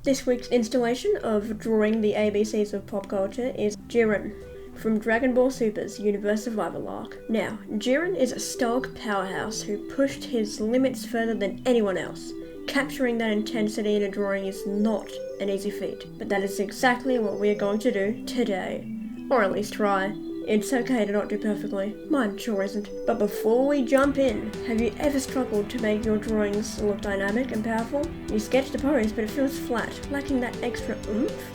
This week's installation of Drawing the ABCs of Pop Culture is Jiren, from Dragon Ball Super's Universe Survival arc. Now, Jiren is a stoic powerhouse who pushed his limits further than anyone else. Capturing that intensity in a drawing is not an easy feat, but that is exactly what we are going to do today. Or at least try. It's okay to not do perfectly. Mine sure isn't. But before we jump in, have you ever struggled to make your drawings look dynamic and powerful? You sketch the pose, but it feels flat, lacking that extra oomph?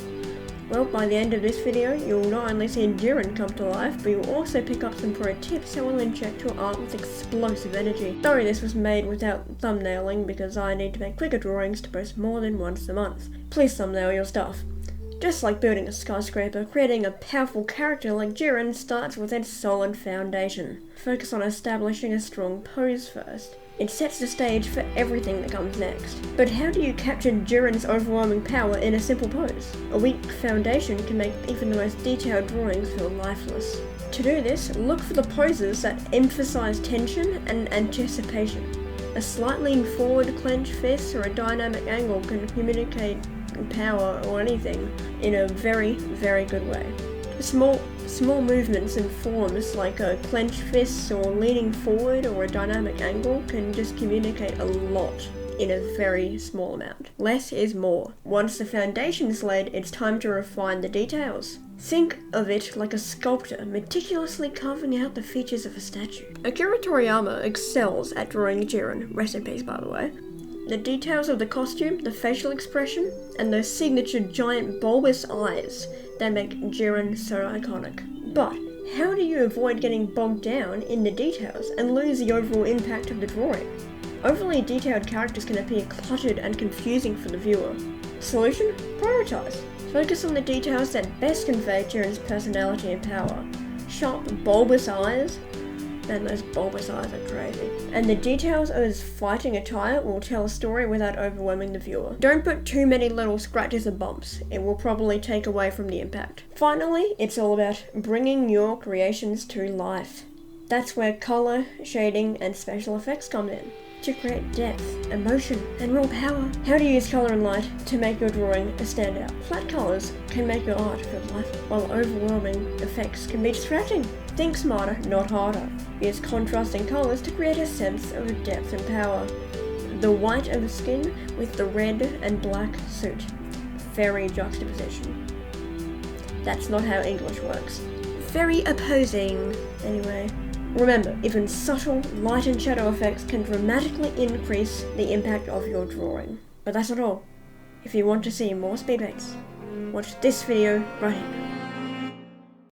Well, by the end of this video, you'll not only see Jiren come to life, but you'll also pick up some pro tips that will inject your art with explosive energy. Sorry this was made without thumbnailing because I need to make quicker drawings to post more than once a month. Please thumbnail your stuff. Just like building a skyscraper, creating a powerful character like Jiren starts with its solid foundation. Focus on establishing a strong pose first. It sets the stage for everything that comes next. But how do you capture Jiren's overwhelming power in a simple pose? A weak foundation can make even the most detailed drawings feel lifeless. To do this, look for the poses that emphasize tension and anticipation. A slight lean forward clenched fist or a dynamic angle can communicate power or anything in a very, very good way. Small movements and forms like a clenched fist or leaning forward or a dynamic angle can just communicate a lot in a very small amount. Less is more. Once the foundation is laid, it's time to refine the details. Think of it like a sculptor meticulously carving out the features of a statue. Akira Toriyama excels at drawing Jiren, rest in peace by the way. The details of the costume, the facial expression, and those signature giant bulbous eyes that make Jiren so iconic. But how do you avoid getting bogged down in the details and lose the overall impact of the drawing? Overly detailed characters can appear cluttered and confusing for the viewer. Solution? Prioritize. Focus on the details that best convey Jiren's personality and power. Sharp, bulbous eyes. Man, those bulbous eyes are crazy. And the details of his fighting attire will tell a story without overwhelming the viewer. Don't put too many little scratches and bumps. It will probably take away from the impact. Finally, it's all about bringing your creations to life. That's where color, shading, and special effects come in. To create depth, emotion, and raw power. How to use color and light to make your drawing a standout. Flat colors can make your art feel lifeless, while overwhelming effects can be distracting. Think smarter, not harder. Use contrasting colors to create a sense of depth and power. The white of the skin with the red and black suit. Very juxtaposition. That's not how English works. Very opposing. Anyway. Remember, even subtle light and shadow effects can dramatically increase the impact of your drawing. But that's not all. If you want to see more speed paints, watch this video right here.